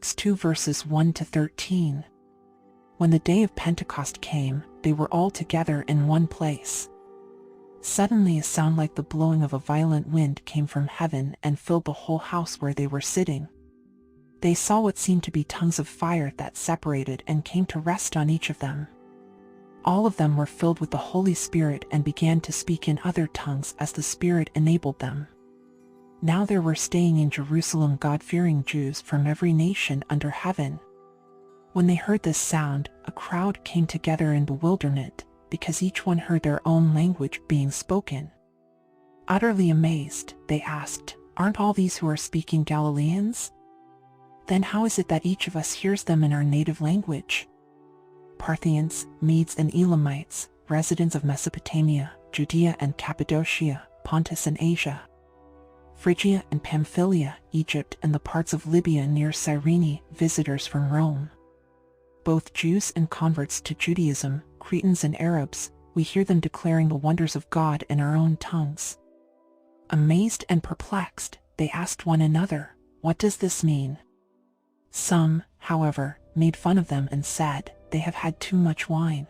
Acts 2 verses 1 to 13. When the day of Pentecost came, they were all together in one place. Suddenly a sound like the blowing of a violent wind came from heaven and filled the whole house where they were sitting. They saw what seemed to be tongues of fire that separated and came to rest on each of them. All of them were filled with the Holy Spirit and began to speak in other tongues as the Spirit enabled them. Now there were staying in Jerusalem God-fearing Jews from every nation under heaven. When they heard this sound, a crowd came together in bewilderment, because each one heard their own language being spoken. Utterly amazed, they asked, "Aren't all these who are speaking Galileans? Then how is it that each of us hears them in our native language?" Parthians, Medes and Elamites, residents of Mesopotamia, Judea and Cappadocia, Pontus and Asia, Phrygia and Pamphylia, Egypt and the parts of Libya near Cyrene, visitors from Rome. Both Jews and converts to Judaism, Cretans and Arabs, we hear them declaring the wonders of God in our own tongues. Amazed and perplexed, they asked one another, "What does this mean?" Some, however, made fun of them and said, "They have had too much wine."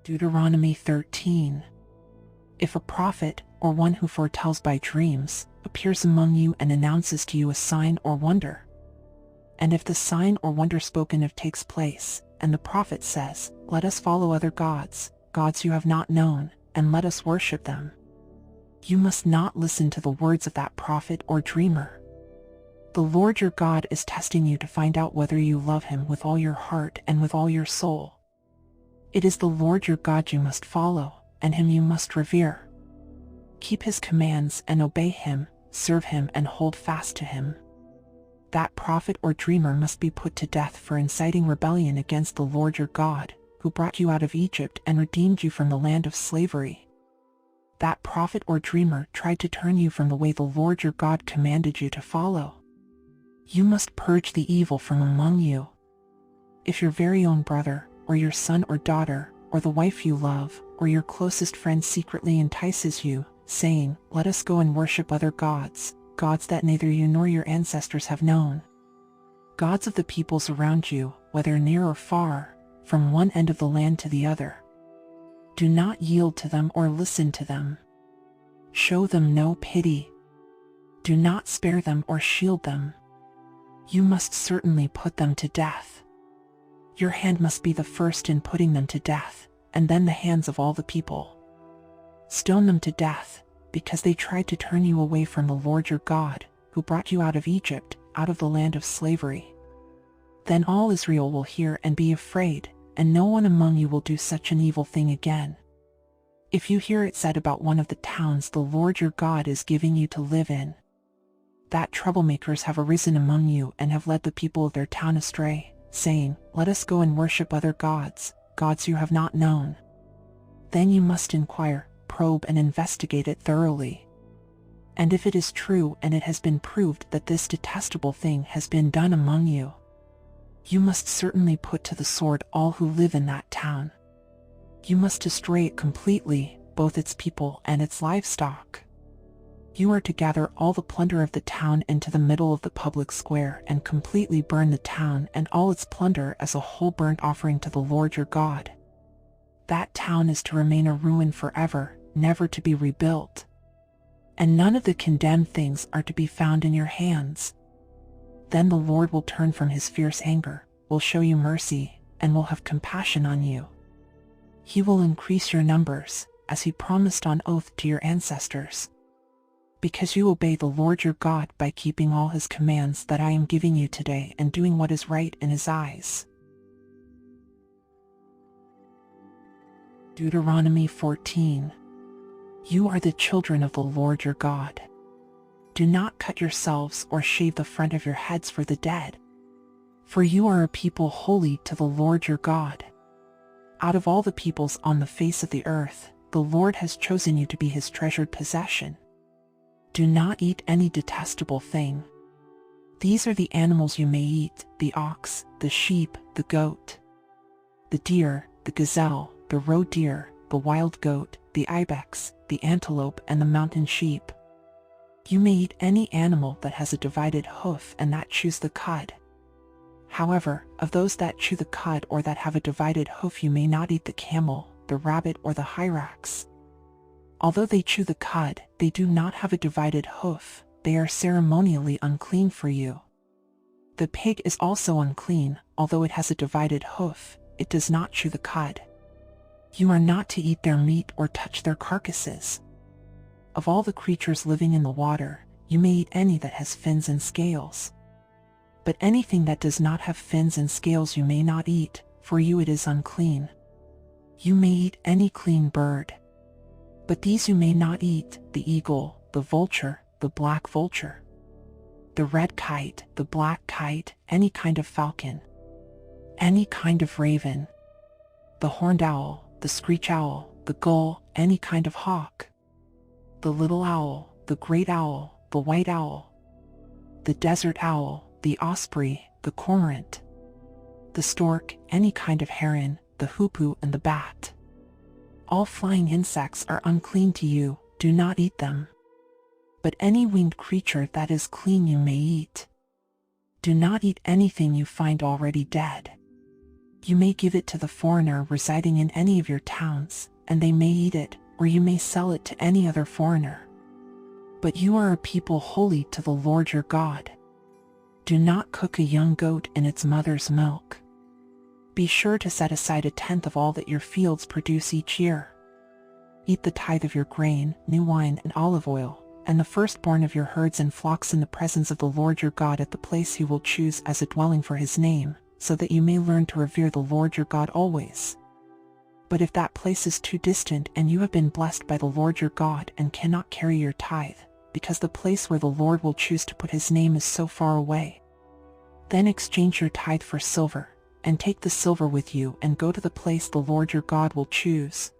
Deuteronomy 13. If a prophet, or one who foretells by dreams, appears among you and announces to you a sign or wonder, and if the sign or wonder spoken of takes place, and the prophet says, "Let us follow other gods, gods you have not known, and let us worship them," you must not listen to the words of that prophet or dreamer. The Lord your God is testing you to find out whether you love him with all your heart and with all your soul. It is the Lord your God you must follow, and him you must revere. Keep his commands and obey him, serve him and hold fast to him. That prophet or dreamer must be put to death for inciting rebellion against the Lord your God, who brought you out of Egypt and redeemed you from the land of slavery. That prophet or dreamer tried to turn you from the way the Lord your God commanded you to follow. You must purge the evil from among you. If your very own brother, or your son or daughter, or the wife you love, or your closest friend secretly entices you, saying, "Let us go and worship other gods," gods that neither you nor your ancestors have known, gods of the peoples around you, whether near or far, from one end of the land to the other, do not yield to them or listen to them. Show them no pity. Do not spare them or shield them. You must certainly put them to death. Your hand must be the first in putting them to death, and then the hands of all the people. Stone them to death, because they tried to turn you away from the Lord your God, who brought you out of Egypt, out of the land of slavery. Then all Israel will hear and be afraid, and no one among you will do such an evil thing again. If you hear it said about one of the towns the Lord your God is giving you to live in, that troublemakers have arisen among you and have led the people of their town astray, saying, "Let us go and worship other gods, gods you have not known," then you must inquire, probe and investigate it thoroughly. And if it is true and it has been proved that this detestable thing has been done among you, you must certainly put to the sword all who live in that town. You must destroy it completely, both its people and its livestock. You are to gather all the plunder of the town into the middle of the public square and completely burn the town and all its plunder as a whole burnt offering to the Lord your God. That town is to remain a ruin forever, never to be rebuilt. And none of the condemned things are to be found in your hands. Then the Lord will turn from his fierce anger, will show you mercy, and will have compassion on you. He will increase your numbers, as he promised on oath to your ancestors, because you obey the Lord your God by keeping all his commands that I am giving you today and doing what is right in his eyes. Deuteronomy 14. You are the children of the Lord your God. Do not cut yourselves or shave the front of your heads for the dead, for you are a people holy to the Lord your God. Out of all the peoples on the face of the earth, the Lord has chosen you to be his treasured possession. Do not eat any detestable thing. These are the animals you may eat: the ox, the sheep, the goat, the deer, the gazelle, the roe deer, the wild goat, the ibex, the antelope and the mountain sheep. You may eat any animal that has a divided hoof and that chews the cud. However, of those that chew the cud or that have a divided hoof you may not eat the camel, the rabbit, or the hyrax. Although they chew the cud, they do not have a divided hoof. They are ceremonially unclean for you. The pig is also unclean, although it has a divided hoof. It does not chew the cud. You are not to eat their meat or touch their carcasses. Of all the creatures living in the water, you may eat any that has fins and scales. But anything that does not have fins and scales you may not eat, for you it is unclean. You may eat any clean bird. But these you may not eat: the eagle, the vulture, the black vulture, the red kite, the black kite, any kind of falcon, any kind of raven, the horned owl, the screech owl, the gull, any kind of hawk, the little owl, the great owl, the white owl, the desert owl, the osprey, the cormorant, the stork, any kind of heron, the hoopoe, and the bat. All flying insects are unclean to you, do not eat them. But any winged creature that is clean you may eat. Do not eat anything you find already dead. You may give it to the foreigner residing in any of your towns, and they may eat it, or you may sell it to any other foreigner. But you are a people holy to the Lord your God. Do not cook a young goat in its mother's milk. Be sure to set aside 1/10 of all that your fields produce each year. Eat the tithe of your grain, new wine, and olive oil, and the firstborn of your herds and flocks in the presence of the Lord your God at the place he will choose as a dwelling for his name, so that you may learn to revere the Lord your God always. But if that place is too distant and you have been blessed by the Lord your God and cannot carry your tithe, because the place where the Lord will choose to put his name is so far away, then exchange your tithe for silver, and take the silver with you and go to the place the Lord your God will choose.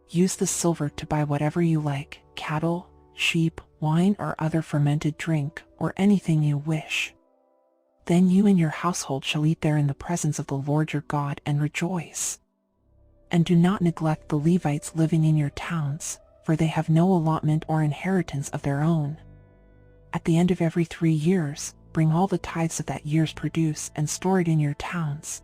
Use the silver to buy whatever you like: cattle, sheep, wine, or other fermented drink, or anything you wish. Then you and your household shall eat there in the presence of the Lord your God and rejoice. And do not neglect the Levites living in your towns, for they have no allotment or inheritance of their own. At the end of every 3 years, bring all the tithes of that year's produce and store it in your towns,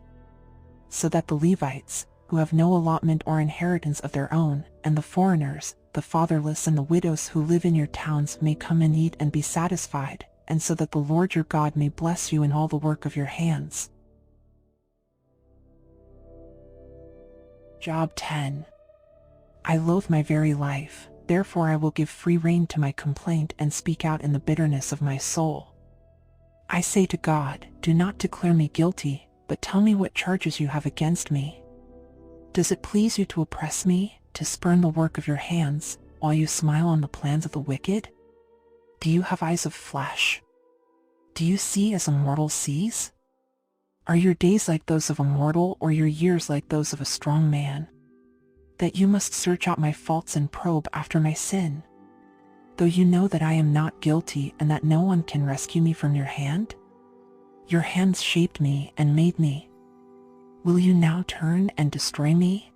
so that the Levites, who have no allotment or inheritance of their own, and the foreigners, the fatherless, and the widows who live in your towns may come and eat and be satisfied, and so that the Lord your God may bless you in all the work of your hands. Job 10. I loathe my very life, therefore I will give free rein to my complaint and speak out in the bitterness of my soul. I say to God, do not declare me guilty, but tell me what charges you have against me. Does it please you to oppress me, to spurn the work of your hands, while you smile on the plans of the wicked? Do you have eyes of flesh? Do you see as a mortal sees? Are your days like those of a mortal, or your years like those of a strong man, that you must search out my faults and probe after my sin? Though you know that I am not guilty and that no one can rescue me from your hand? Your hands shaped me and made me. Will you now turn and destroy me?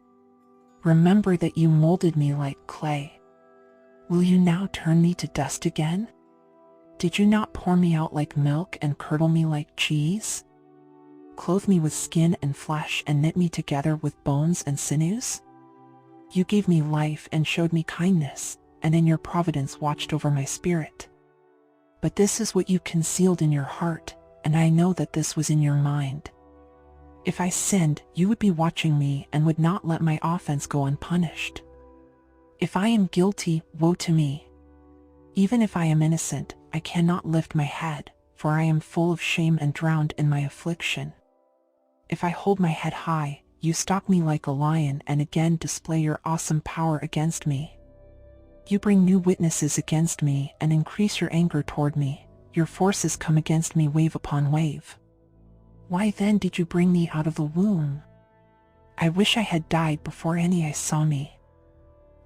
Remember that you molded me like clay. Will you now turn me to dust again? Did you not pour me out like milk and curdle me like cheese? Clothe me with skin and flesh and knit me together with bones and sinews? You gave me life and showed me kindness, and in your providence watched over my spirit. But this is what you concealed in your heart, and I know that this was in your mind. If I sinned, you would be watching me and would not let my offense go unpunished. If I am guilty, woe to me. Even if I am innocent, I cannot lift my head, for I am full of shame and drowned in my affliction. If I hold my head high, you stalk me like a lion and again display your awesome power against me. You bring new witnesses against me and increase your anger toward me. Your forces come against me wave upon wave. Why then did you bring me out of the womb? I wish I had died before any eyes saw me.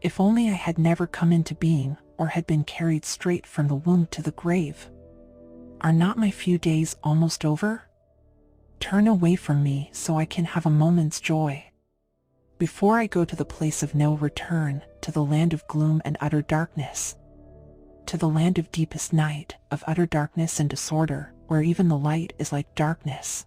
If only I had never come into being, or had been carried straight from the womb to the grave. Are not my few days almost over? Turn away from me so I can have a moment's joy. Before I go to the place of no return, to the land of gloom and utter darkness. to the land of deepest night, of utter darkness and disorder, where even the light is like darkness.